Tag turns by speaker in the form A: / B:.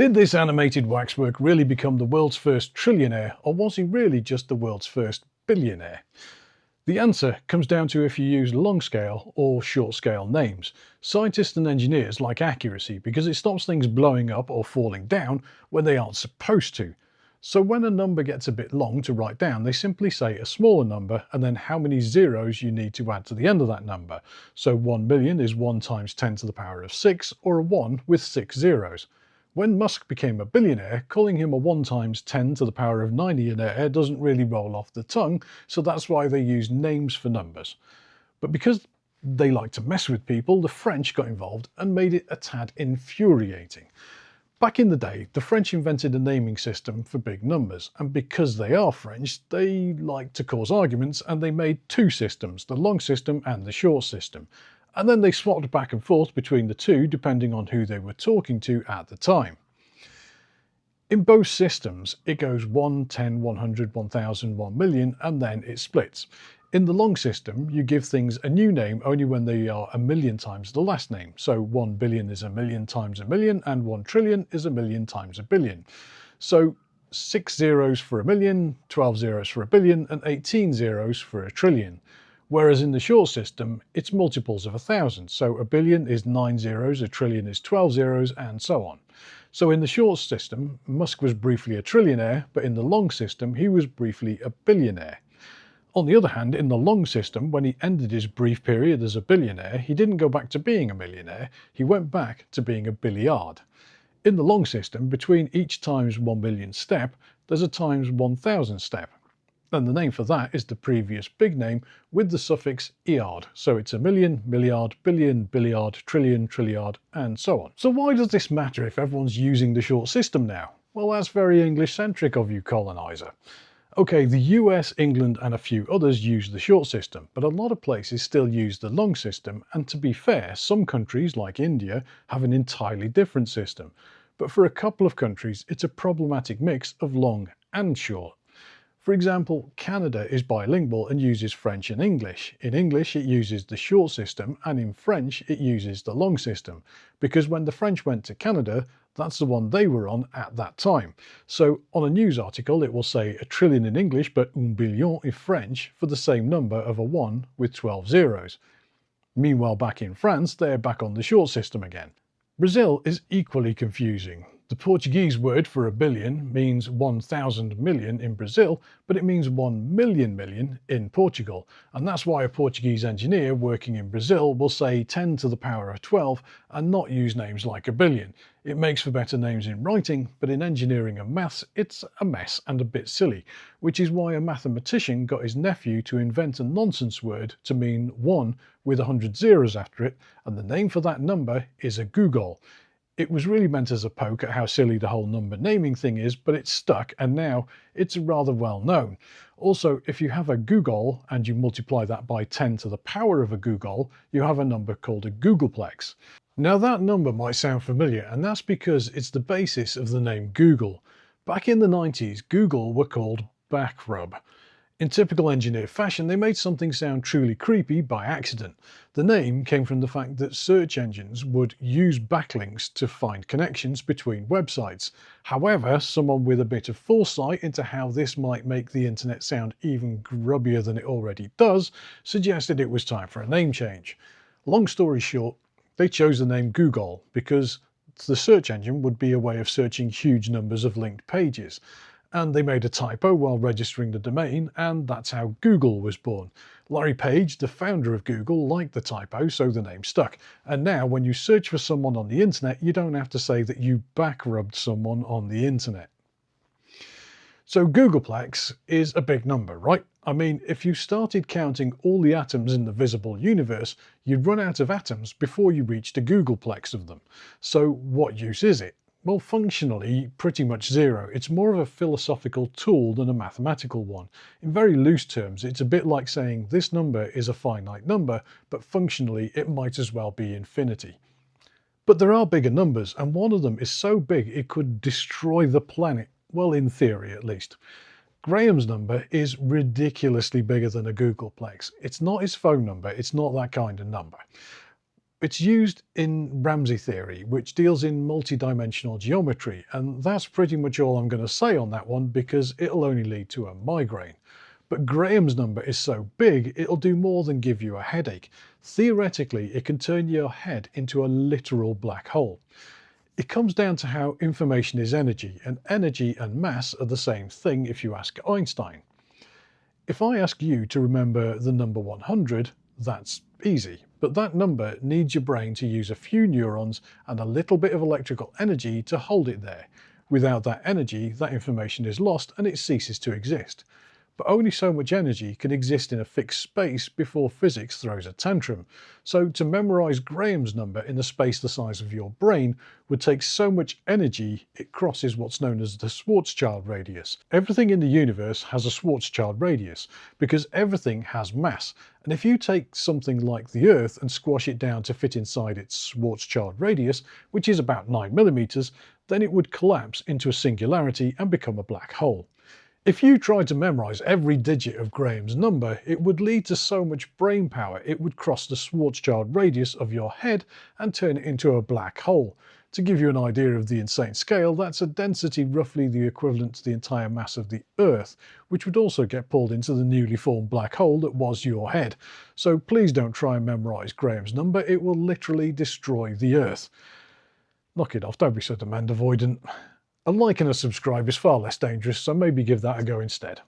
A: Did this animated waxwork really become the world's first trillionaire, or was he really just the world's first billionaire? The answer comes down to if you use long scale or short scale names. Scientists and engineers like accuracy because it stops things blowing up or falling down when they aren't supposed to. So when a number gets a bit long to write down, they simply say a smaller number and then how many zeros you need to add to the end of that number. So 1 million is 1 times 10 to the power of 6, or a 1 with 6 zeros. When Musk became a billionaire, calling him a 1 times 10 to the power of 90-aire doesn't really roll off the tongue, so that's why they use names for numbers. But because they like to mess with people, the French got involved and made it a tad infuriating. Back in the day, the French invented a naming system for big numbers, and because they are French, they like to cause arguments, and they made two systems, the long system and the short system. And then they swapped back and forth between the two depending on who they were talking to at the time. In both systems, it goes 1, 10, 100, 1000, 1 million, and then it splits. In the long system, you give things a new name only when they are a million times the last name. So 1 billion is a million times a million, and 1 trillion is a million times a billion. So 6 zeros for a million, 12 zeros for a billion, and 18 zeros for a trillion. Whereas in the short system, it's multiples of 1,000. So a billion is 9 zeros, a trillion is 12 zeros, and so on. So in the short system, Musk was briefly a trillionaire, but in the long system, he was briefly a billionaire. On the other hand, in the long system, when he ended his brief period as a billionaire, he didn't go back to being a millionaire, he went back to being a billiard. In the long system, between each times 1 million step, there's a times 1,000 step. And the name for that is the previous big name with the suffix iard. So it's a million, milliard, billion, billiard, trillion, trilliard, and so on. So why does this matter if everyone's using the short system now? Well, that's very English-centric of you, colonizer. Okay, the US, England, and a few others use the short system, but a lot of places still use the long system, and to be fair, some countries, like India, have an entirely different system. But for a couple of countries, it's a problematic mix of long and short. For example, Canada is bilingual and uses French and English. In English, it uses the short system, and in French, it uses the long system. Because when the French went to Canada, that's the one they were on at that time. So on a news article, it will say a trillion in English, but un billion in French for the same number of a 1 with 12 zeros. Meanwhile, back in France, they're back on the short system again. Brazil is equally confusing. The Portuguese word for a billion means 1,000 million in Brazil, but it means 1 million million in Portugal. And that's why a Portuguese engineer working in Brazil will say 10 to the power of 12 and not use names like a billion. It makes for better names in writing, but in engineering and maths, it's a mess and a bit silly, which is why a mathematician got his nephew to invent a nonsense word to mean 1 with 100 zeros after it, and the name for that number is a Googol. It was really meant as a poke at how silly the whole number naming thing is, but it's stuck, and now it's rather well known. Also, if you have a Googol and you multiply that by 10 to the power of a Googol, you have a number called a Googolplex. Now that number might sound familiar, and that's because it's the basis of the name Google. Back in the 90s, Google were called backrub. In typical engineer fashion, they made something sound truly creepy by accident. The name came from the fact that search engines would use backlinks to find connections between websites. However, someone with a bit of foresight into how this might make the internet sound even grubbier than it already does, suggested it was time for a name change. Long story short, they chose the name Googol because the search engine would be a way of searching huge numbers of linked pages. And they made a typo while registering the domain, and that's how Google was born. Larry Page, the founder of Google, liked the typo, so the name stuck. And now when you search for someone on the internet, you don't have to say that you backrubbed someone on the internet. So Googolplex is a big number, right? I mean, if you started counting all the atoms in the visible universe, you'd run out of atoms before you reached a Googolplex of them. So what use is it? Well, functionally, pretty much zero. It's more of a philosophical tool than a mathematical one. In very loose terms, it's a bit like saying this number is a finite number, but functionally it might as well be infinity. But there are bigger numbers, and one of them is so big it could destroy the planet. Well, in theory at least. Graham's number is ridiculously bigger than a Googolplex. It's not his phone number, it's not that kind of number. It's used in Ramsey theory, which deals in multi-dimensional geometry, and that's pretty much all I'm going to say on that one because it'll only lead to a migraine. But Graham's number is so big, it'll do more than give you a headache. Theoretically, it can turn your head into a literal black hole. It comes down to how information is energy, and energy and mass are the same thing if you ask Einstein. If I ask you to remember the number 100, that's easy, but that number needs your brain to use a few neurons and a little bit of electrical energy to hold it there. Without that energy, that information is lost and it ceases to exist. But only so much energy can exist in a fixed space before physics throws a tantrum. So to memorize Graham's number in the space the size of your brain would take so much energy it crosses what's known as the Schwarzschild radius. Everything in the universe has a Schwarzschild radius because everything has mass. And if you take something like the Earth and squash it down to fit inside its Schwarzschild radius, which is about 9 millimeters, then it would collapse into a singularity and become a black hole. If you tried to memorize every digit of Graham's number, it would lead to so much brain power it would cross the Schwarzschild radius of your head and turn it into a black hole. To give you an idea of the insane scale, that's a density roughly the equivalent to the entire mass of the Earth, which would also get pulled into the newly formed black hole that was your head. So please don't try and memorize Graham's number, it will literally destroy the Earth. Knock it off, don't be so demand avoidant. A like and a subscribe is far less dangerous, so maybe give that a go instead.